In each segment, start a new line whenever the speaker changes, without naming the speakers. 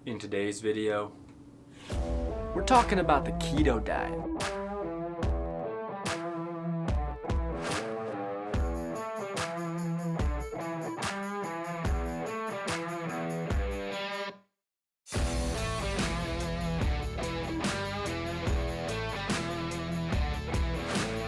In today's video, we're talking about the keto diet.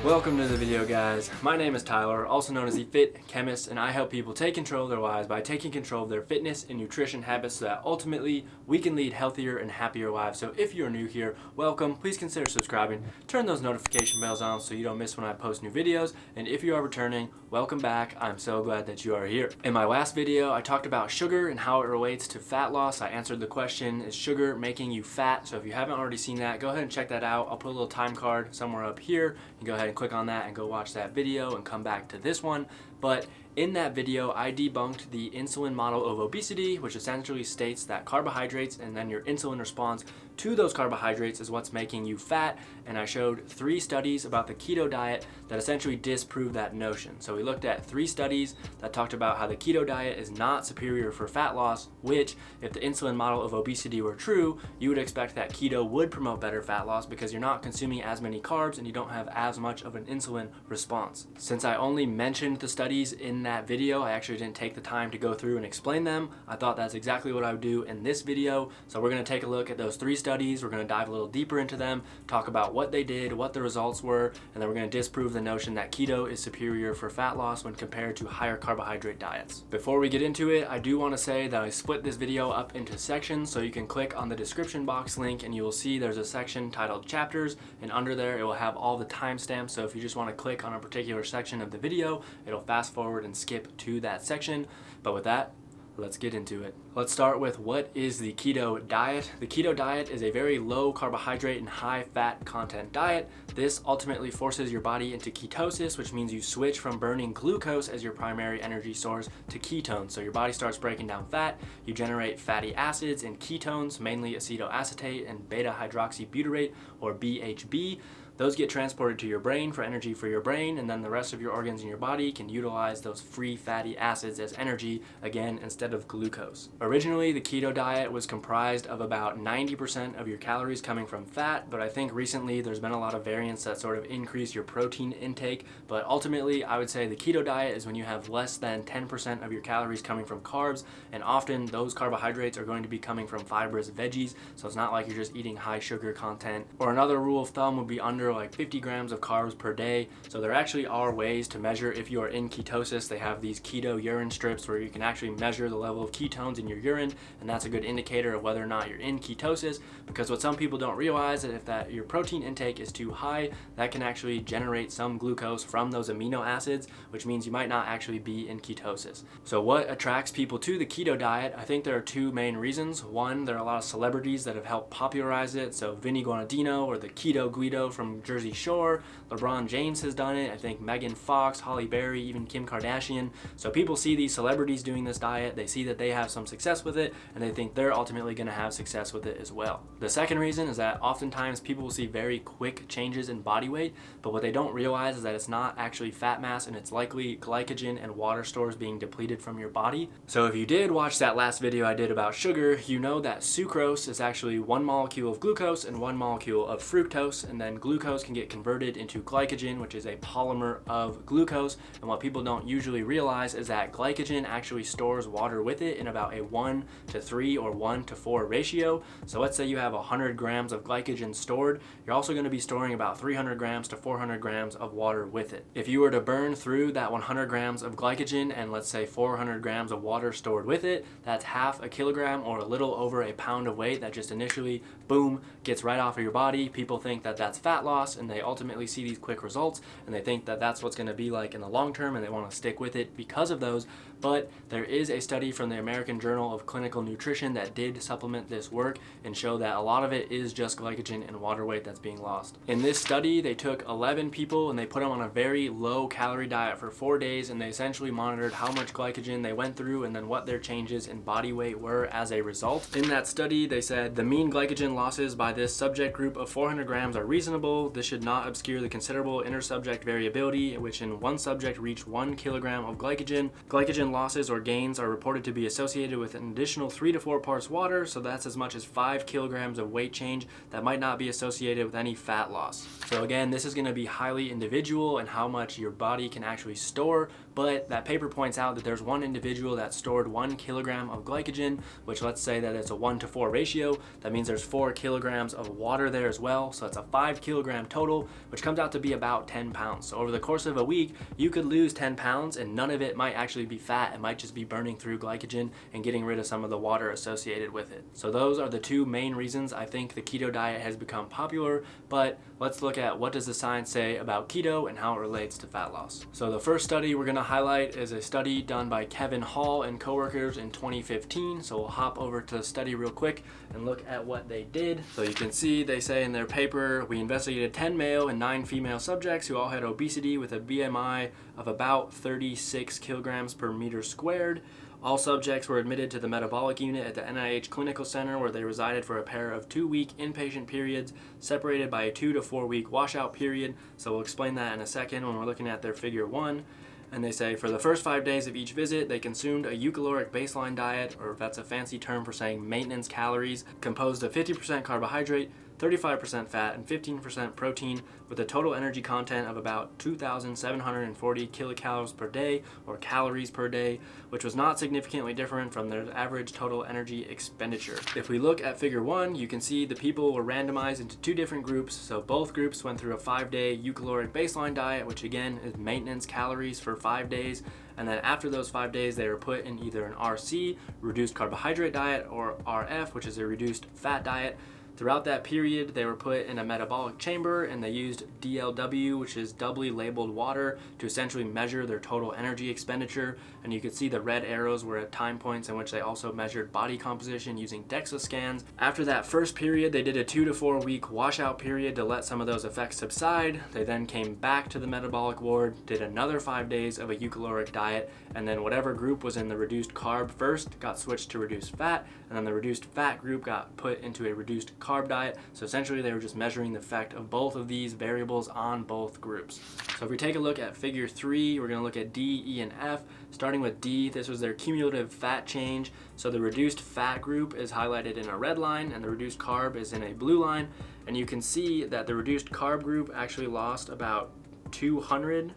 Welcome to the video, guys. My name is Tyler, also known as the Fit Chemist, and I help people take control of their lives by taking control of their fitness and nutrition habits so that ultimately we can lead healthier and happier lives. So if you're new here, welcome. Please consider subscribing. Turn those notification bells on so you don't miss when I post new videos. And if you are returning, welcome back. I'm so glad that you are here. In my last video, I talked about sugar and how it relates to fat loss. I answered the question, is sugar making you fat? So if you haven't already seen that, go ahead and check that out. I'll put a little time card somewhere up here. You go ahead and click on that and go watch that video and come back to this one. But in that video, I debunked the insulin model of obesity, which essentially states that carbohydrates and then your insulin response to those carbohydrates is what's making you fat. And I showed 3 studies about the keto diet that essentially disprove that notion. So we looked at 3 studies that talked about how the keto diet is not superior for fat loss, which if the insulin model of obesity were true, you would expect that keto would promote better fat loss because you're not consuming as many carbs and you don't have as much of an insulin response. Since I only mentioned the studies in that video, I actually didn't take the time to go through and explain them. I thought that's exactly what I would do in this video. So we're going to take a look at those 3 studies. We're going to dive a little deeper into them, talk about what they did, what the results were, and then we're going to disprove the notion that keto is superior for fat loss when compared to higher carbohydrate diets. Before we get into it, I do want to say that I split this video up into sections, so you can click on the description box link and you will see there's a section titled chapters, and under there it will have all the timestamps. So if you just want to click on a particular section of the video, it'll fast forward and skip to that section. But with that, let's get into it. Let's start with what is the keto diet. The keto diet is a very low carbohydrate and high fat content diet. This ultimately forces your body into ketosis, which means you switch from burning glucose as your primary energy source to ketones. So your body starts breaking down fat, you generate fatty acids and ketones, mainly acetoacetate and beta hydroxybutyrate, or BHB. Those get transported to your brain for energy for your brain, and then the rest of your organs in your body can utilize those free fatty acids as energy, again, instead of glucose. Originally, the keto diet was comprised of about 90% of your calories coming from fat, but I think recently there's been a lot of variants that sort of increase your protein intake. But ultimately, I would say the keto diet is when you have less than 10% of your calories coming from carbs, and often those carbohydrates are going to be coming from fibrous veggies, so it's not like you're just eating high sugar content. Or another rule of thumb would be under like 50 grams of carbs per day. So there actually are ways to measure if you are in ketosis. They have these keto urine strips where you can actually measure the level of ketones in your urine, and that's a good indicator of whether or not you're in ketosis, because what some people don't realize is if your protein intake is too high, that can actually generate some glucose from those amino acids, which means you might not actually be in ketosis. So what attracts people to the keto diet? I think there are 2 main reasons. One, there are a lot of celebrities that have helped popularize it. So Vinny Guadagnino, or the Keto Guido from Jersey Shore, LeBron James has done it, I think Megan Fox, Halle Berry, even Kim Kardashian. So people see these celebrities doing this diet, they see that they have some success with it, and they think they're ultimately going to have success with it as well. The second reason is that oftentimes people will see very quick changes in body weight, but what they don't realize is that it's not actually fat mass, and it's likely glycogen and water stores being depleted from your body. So if you did watch that last video I did about sugar, you know that sucrose is actually 1 molecule of glucose and 1 molecule of fructose, and then glucose can get converted into glycogen, which is a polymer of glucose. And what people don't usually realize is that glycogen actually stores water with it in about a 1:3 or 1:4 ratio. So let's say you have 100 grams of glycogen stored, you're also going to be storing about 300 grams to 400 grams of water with it. If you were to burn through that 100 grams of glycogen and let's say 400 grams of water stored with it, that's half a kilogram or a little over a pound of weight that just initially, boom, gets right off of your body. People think that that's fat loss, and they ultimately see these quick results and they think that that's what's going to be like in the long term, and they want to stick with it because of those. But there is a study from the American Journal of Clinical Nutrition that did supplement this work and show that a lot of it is just glycogen and water weight that's being lost. In this study, they took 11 people and they put them on a very low calorie diet for 4 days, and they essentially monitored how much glycogen they went through and then what their changes in body weight were as a result. In that study, they said the mean glycogen losses by this subject group of 400 grams are reasonable. This should not obscure the considerable intersubject variability, which in one subject reached 1 kilogram of glycogen. Glycogen glycogen losses or gains are reported to be associated with an additional 3 to 4 parts water, so that's as much as 5 kilograms of weight change that might not be associated with any fat loss. So again, this is going to be highly individual and how much your body can actually store, but that paper points out that there's one individual that stored 1 kilogram of glycogen, which let's say that it's a 1-to-4 ratio. That means there's 4 kilograms of water there as well, so it's a 5 kilogram total, which comes out to be about 10 pounds. So over the course of a week, you could lose 10 pounds and none of it might actually be fat. It might just be burning through glycogen and getting rid of some of the water associated with it. So those are the two main reasons I think the keto diet has become popular, but let's look at what does the science say about keto and how it relates to fat loss. So the first study we're going to highlight is a study done by Kevin Hall and coworkers in 2015. So we'll hop over to the study real quick and look at what they did. So you can see they say in their paper, we investigated 10 male and 9 female subjects who all had obesity with a BMI of about 36 kilograms per meter squared. All subjects were admitted to the metabolic unit at the NIH Clinical Center, where they resided for a pair of 2-week inpatient periods separated by a 2 to 4 week washout period. So we'll explain that in a second when we're looking at their figure 1. And they say for the first 5 days of each visit, they consumed a eucaloric baseline diet, or that's a fancy term for saying maintenance calories, composed of 50% carbohydrate, 35% fat, and 15% protein, with a total energy content of about 2,740 kilocalories per day, or calories per day, which was not significantly different from their average total energy expenditure. If we look at figure 1, you can see the people were randomized into 2 different groups. So both groups went through a 5-day eucaloric baseline diet, which again is maintenance calories for 5 days. And then after those 5 days, they were put in either an RC, reduced carbohydrate diet, or RF, which is a reduced fat diet. Throughout that period, they were put in a metabolic chamber and they used DLW, which is doubly labeled water, to essentially measure their total energy expenditure. And you could see the red arrows were at time points in which they also measured body composition using DEXA scans. After that first period, they did a 2 to 4 week washout period to let some of those effects subside. They then came back to the metabolic ward, did another 5 days of a eucaloric diet, and then whatever group was in the reduced carb first got switched to reduced fat, and then the reduced fat group got put into a reduced carb diet. So essentially they were just measuring the effect of both of these variables on both groups. So if we take a look at figure 3, we're going to look at D, E, and F. Starting with D, this was their cumulative fat change. So the reduced fat group is highlighted in a red line and the reduced carb is in a blue line. And you can see that the reduced carb group actually lost about 200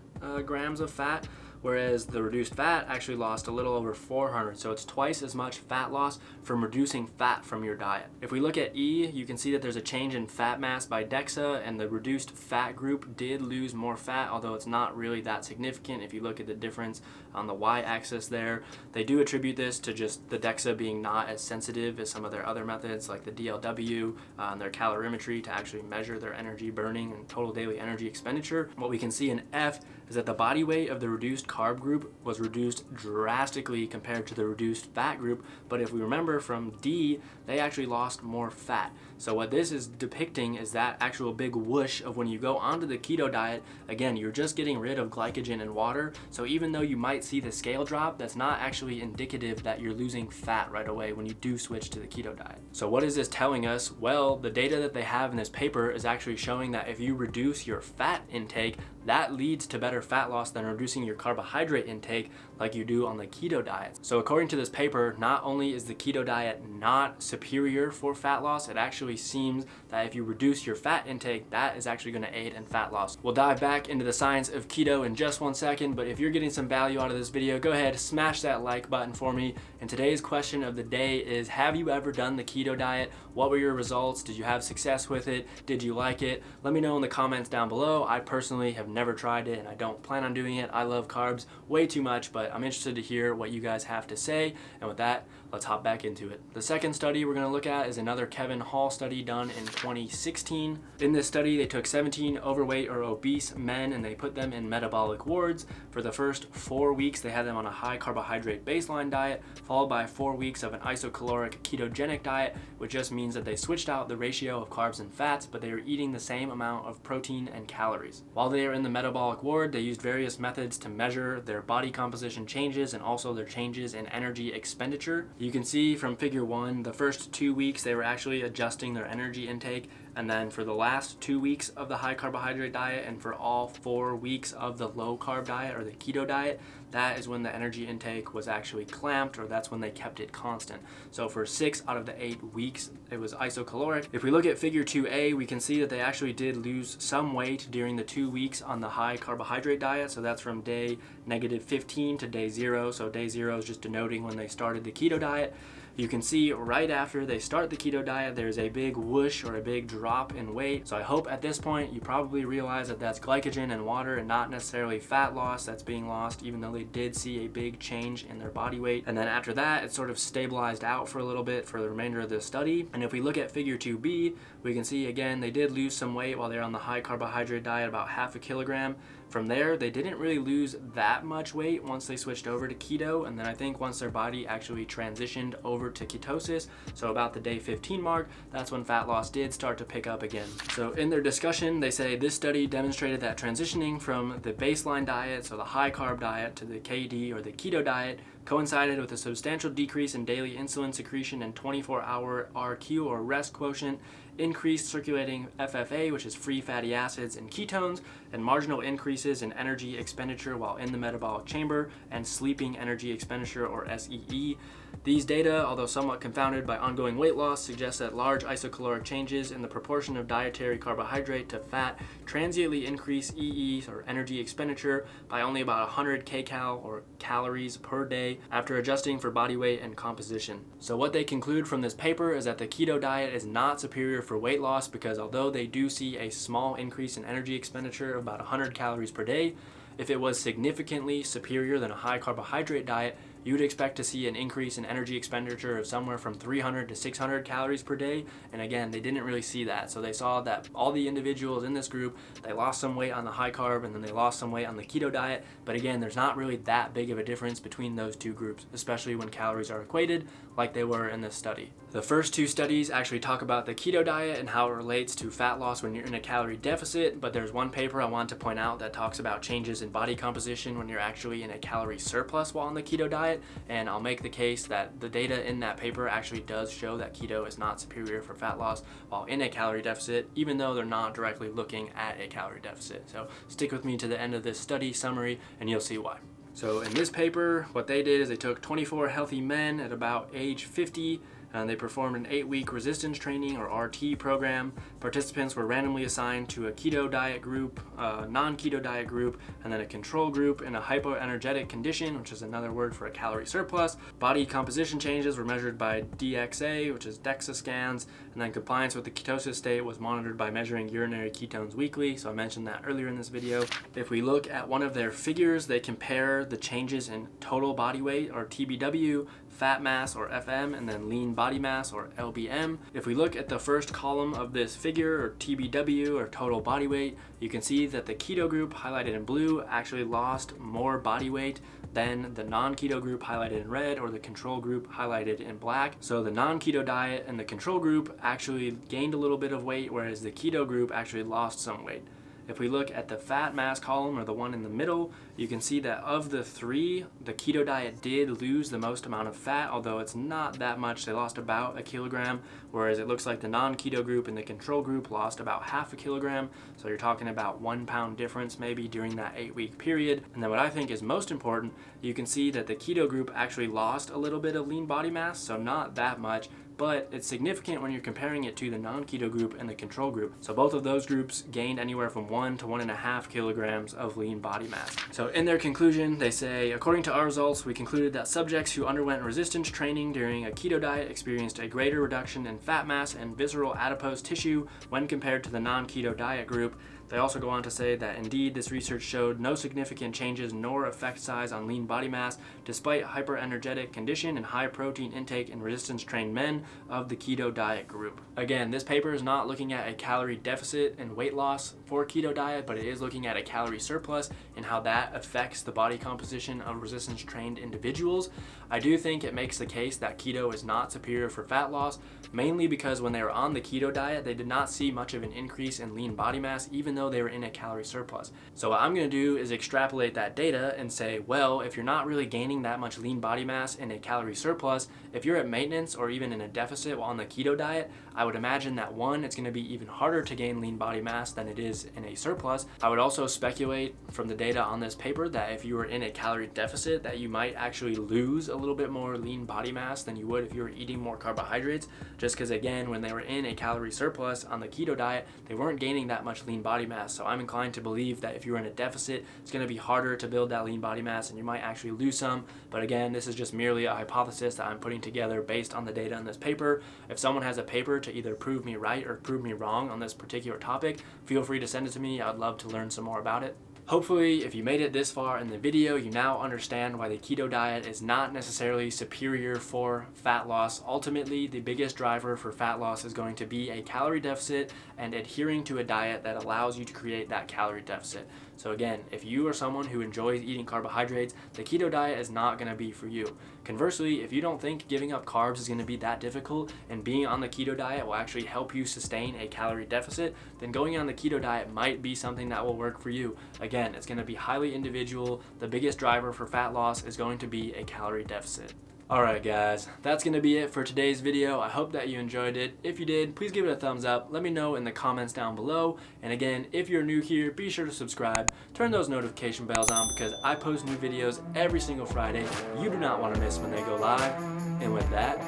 grams of fat, whereas the reduced fat actually lost a little over 400. So it's twice as much fat loss from reducing fat from your diet. If we look at E, you can see that there's a change in fat mass by DEXA, and the reduced fat group did lose more fat, although it's not really that significant if you look at the difference on the y-axis there. They do attribute this to just the DEXA being not as sensitive as some of their other methods like the DLW and their calorimetry to actually measure their energy burning and total daily energy expenditure. What we can see in F is that the body weight of the reduced carb group was reduced drastically compared to the reduced fat group, but if we remember from D, they actually lost more fat. So what this is depicting is that actual big whoosh of when you go onto the keto diet, again, you're just getting rid of glycogen and water. So even though you might see the scale drop, that's not actually indicative that you're losing fat right away when you do switch to the keto diet. So what is this telling us? Well, the data that they have in this paper is actually showing that if you reduce your fat intake, that leads to better fat loss than reducing your carbohydrate intake like you do on the keto diet. So according to this paper, not only is the keto diet not superior for fat loss, it actually seems that if you reduce your fat intake, that is actually going to aid in fat loss. We'll dive back into the science of keto in just 1 second, but if you're getting some value out of this video, go ahead, smash that like button for me. And today's question of the day is, have you ever done the keto diet? What were your results? Did you have success with it? Did you like it? Let me know in the comments down below. I personally have never tried it and I don't plan on doing it. I love carbs way too much, but I'm interested to hear what you guys have to say. And with that, let's hop back into it. The second study we're going to look at is another Kevin Hall study done in 2016. In this study, they took 17 overweight or obese men and they put them in metabolic wards. For the first 4 weeks, they had them on a high carbohydrate baseline diet, followed by 4 weeks of an isocaloric ketogenic diet, which just means that they switched out the ratio of carbs and fats, but they were eating the same amount of protein and calories. While they were in the metabolic ward, they used various methods to measure their body composition changes and also their changes in energy expenditure. You can see from figure 1, the first 2 weeks they were actually adjusting their energy intake, and then for the last 2 weeks of the high carbohydrate diet and for all 4 weeks of the low carb diet or the keto diet, that is when the energy intake was actually clamped, or that's when they kept it constant. So for 6 out of the 8 weeks, it was isocaloric. If we look at figure 2a, we can see that they actually did lose some weight during the 2 weeks on the high carbohydrate diet. So that's from day -15 to day 0. So day 0 is just denoting when they started the keto diet. You can see right after they start the keto diet, there's a big whoosh or a big drop in weight. So I hope at this point you probably realize that that's glycogen and water and not necessarily fat loss that's being lost, even though they did see a big change in their body weight. And then after that, it sort of stabilized out for a little bit for the remainder of the study. And if we look at figure 2b, we can see again, they did lose some weight while they're on the high carbohydrate diet, about half a kilogram. From there, they didn't really lose that much weight once they switched over to keto, and then I think once their body actually transitioned over to ketosis, so about the day 15 mark, that's when fat loss did start to pick up again. So in their discussion, they say this study demonstrated that transitioning from the baseline diet, so the high carb diet, to the KD or the keto diet coincided with a substantial decrease in daily insulin secretion and 24-hour RQ or rest quotient, increased circulating FFA, which is free fatty acids and ketones, and marginal increases in energy expenditure while in the metabolic chamber, and sleeping energy expenditure or SEE. These data, although somewhat confounded by ongoing weight loss, suggest that large isocaloric changes in the proportion of dietary carbohydrate to fat transiently increase EE or energy expenditure by only about 100 kcal or calories per day after adjusting for body weight and composition. So what they conclude from this paper is that the keto diet is not superior for weight loss, because although they do see a small increase in energy expenditure of about 100 calories per day, if it was significantly superior than a high carbohydrate diet, you would expect to see an increase in energy expenditure of somewhere from 300 to 600 calories per day. And again, they didn't really see that. So they saw that all the individuals in this group, they lost some weight on the high carb and then they lost some weight on the keto diet. But again, there's not really that big of a difference between those two groups, especially when calories are equated like they were in this study. The first 2 studies actually talk about the keto diet and how it relates to fat loss when you're in a calorie deficit, but there's one paper I want to point out that talks about changes in body composition when you're actually in a calorie surplus while on the keto diet, and I'll make the case that the data in that paper actually does show that keto is not superior for fat loss while in a calorie deficit, even though they're not directly looking at a calorie deficit. So stick with me to the end of this study summary and you'll see why. So in this paper, what they did is they took 24 healthy men at about age 50, and they performed an 8-week resistance training or RT program. Participants were randomly assigned to a keto diet group, a non-keto diet group, and then a control group in a hypoenergetic condition, which is another word for a calorie surplus. Body composition changes were measured by DXA, which is DEXA scans, and then compliance with the ketosis state was monitored by measuring urinary ketones weekly. So I mentioned that earlier in this video. If we look at one of their figures, they compare the changes in total body weight or TBW, fat mass or FM, and then lean body mass or LBM. If we look at the first column of this figure, or TBW or total body weight, you can see that the keto group highlighted in blue actually lost more body weight than the non-keto group highlighted in red or the control group highlighted in black. So the non-keto diet and the control group actually gained a little bit of weight, whereas the keto group actually lost some weight. If we look at the fat mass column, or the one in the middle, you can see that of the 3, the keto diet did lose the most amount of fat, although it's not that much. They lost about a kilogram, whereas it looks like the non-keto group and the control group lost about half a kilogram. So you're talking about 1 pound difference maybe during that 8-week period. And then what I think is most important, you can see that the keto group actually lost a little bit of lean body mass, so not that much, but it's significant when you're comparing it to the non-keto group and the control group. So both of those groups gained anywhere from 1 to 1.5 kilograms of lean body mass. So in their conclusion, they say, according to our results, we concluded that subjects who underwent resistance training during a keto diet experienced a greater reduction in fat mass and visceral adipose tissue when compared to the non-keto diet group. They also go on to say that indeed this research showed no significant changes nor effect size on lean body mass despite hyperenergetic condition and high protein intake in resistance trained men of the keto diet group. Again, this paper is not looking at a calorie deficit and weight loss for keto diet, but it is looking at a calorie surplus and how that affects the body composition of resistance trained individuals. I do think it makes the case that keto is not superior for fat loss, mainly because when they were on the keto diet, they did not see much of an increase in lean body mass, even though they were in a calorie surplus. So what I'm going to do is extrapolate that data and say, well, if you're not really gaining that much lean body mass in a calorie surplus, if you're at maintenance or even in a deficit while on the keto diet, I would imagine that one, it's going to be even harder to gain lean body mass than it is in a surplus. I would also speculate from the data on this paper that if you were in a calorie deficit, that you might actually lose a little bit more lean body mass than you would if you were eating more carbohydrates, just because again, when they were in a calorie surplus on the keto diet, they weren't gaining that much lean body mass. So I'm inclined to believe that if you're in a deficit, it's going to be harder to build that lean body mass and you might actually lose some. But again, this is just merely a hypothesis that I'm putting together based on the data in this paper. If someone has a paper to either prove me right or prove me wrong on this particular topic, feel free to send it to me. I'd love to learn some more about it. Hopefully, if you made it this far in the video, you now understand why the keto diet is not necessarily superior for fat loss. Ultimately, the biggest driver for fat loss is going to be a calorie deficit and adhering to a diet that allows you to create that calorie deficit. So again, if you are someone who enjoys eating carbohydrates, the keto diet is not going to be for you. Conversely, if you don't think giving up carbs is going to be that difficult and being on the keto diet will actually help you sustain a calorie deficit, then going on the keto diet might be something that will work for you. Again, it's going to be highly individual. The biggest driver for fat loss is going to be a calorie deficit. Alright guys, that's going to be it for today's video. I hope that you enjoyed it. If you did, please give it a thumbs up. Let me know in the comments down below. And again, if you're new here, be sure to subscribe. Turn those notification bells on because I post new videos every single Friday. You do not want to miss when they go live. And with that,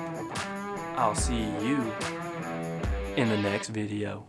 I'll see you in the next video.